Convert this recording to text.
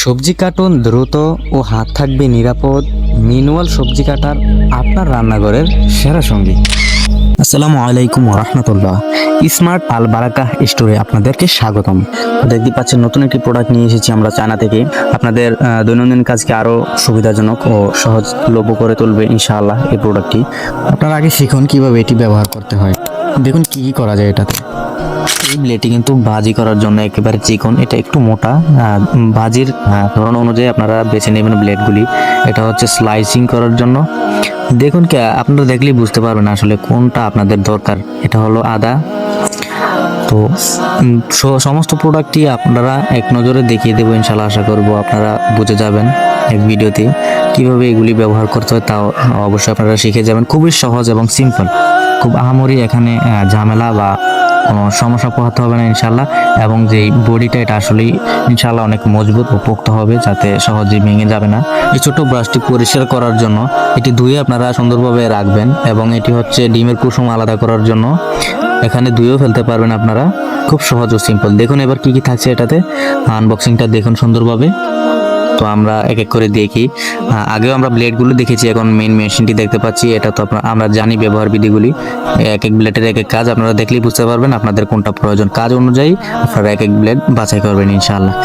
সবজি কাটুন দ্রুত ও হাত থাকবে নিরাপদ। ম্যানুয়াল সবজি কাটার আপনার রান্নাঘরের সেরা সঙ্গী। আসসালামু আলাইকুম রহমতুল্লাহ। স্মার্ট আল বারাকাহ স্টোরে আপনাদেরকে স্বাগতম। দেখতে পাচ্ছেন নতুন একটি প্রোডাক্ট নিয়ে এসেছি আমরা চায়না থেকে। আপনাদের দৈনন্দিন কাজকে আরও সুবিধাজনক ও সহজলভ্য করে তুলবে ইনশাআল্লাহ এই প্রোডাক্টটি। আপনারা আগে শিখুন কিভাবে এটি ব্যবহার করতে হয়। দেখুন কি কি করা যায় এটাতে। এই ব্লেডটি কিন্তু ভাজি করার জন্য একেবারে চিকন, এটা একটু মোটা। ভাজির ধরন অনুযায়ী আপনারা বেছে নেবেন ব্লেডগুলি। এটা হচ্ছে স্লাইসিং করার জন্য। দেখুন কি আপনারা দেখলেই বুঝতে পারবেন আসলে কোনটা আপনাদের দরকার। এটা হলো আদা। তো সমস্ত প্রোডাক্টই আপনারা এক নজরে দেখিয়ে দেবো ইনশাল্লাহ। আশা করবো আপনারা বুঝে যাবেন এক ভিডিওতে কিভাবে এগুলি ব্যবহার করতে হয়, তাও অবশ্যই আপনারা শিখে যাবেন। খুবই সহজ এবং সিম্পল, খুব আহামরি এখানে ঝামেলা বা কোনো সমস্যা পোহাতে হবে না ইনশাল্লাহ। এবং যেই বডিটা এটা আসলেই ইনশাল্লাহ অনেক মজবুত ও পোক্ত হবে, যাতে সহজেই ভেঙে যাবে না। এই ছোট ব্রাশটি পরিষ্কার করার জন্য এটি ধুয়ে আপনারা সুন্দরভাবে রাখবেন, এবং এটি হচ্ছে ডিমের কুসুম আলাদা করার জন্য এখানে ধুয়েও ফেলতে পারবেন আপনারা। খুব সহজ ও সিম্পল। দেখুন এবার কি কি থাকছে এটাতে, আনবক্সিংটা দেখুন সুন্দরভাবে। তো আমরা এক এক করে দেখি। আগেও আমরা ব্লেডগুলো দেখেছি, এখন মেইন মেশিনটি দেখতে পাচ্ছি। এটা তো আমরা জানি ব্যবহার বিধিগুলি। এক এক ব্লেডের এক এক কাজ আপনারা দেখলেই বুঝতে পারবেন আপনাদের কোনটা প্রয়োজন। কাজ অনুযায়ী আপনারা এক এক ব্লেড বাছাই করবেন ইনশাআল্লাহ।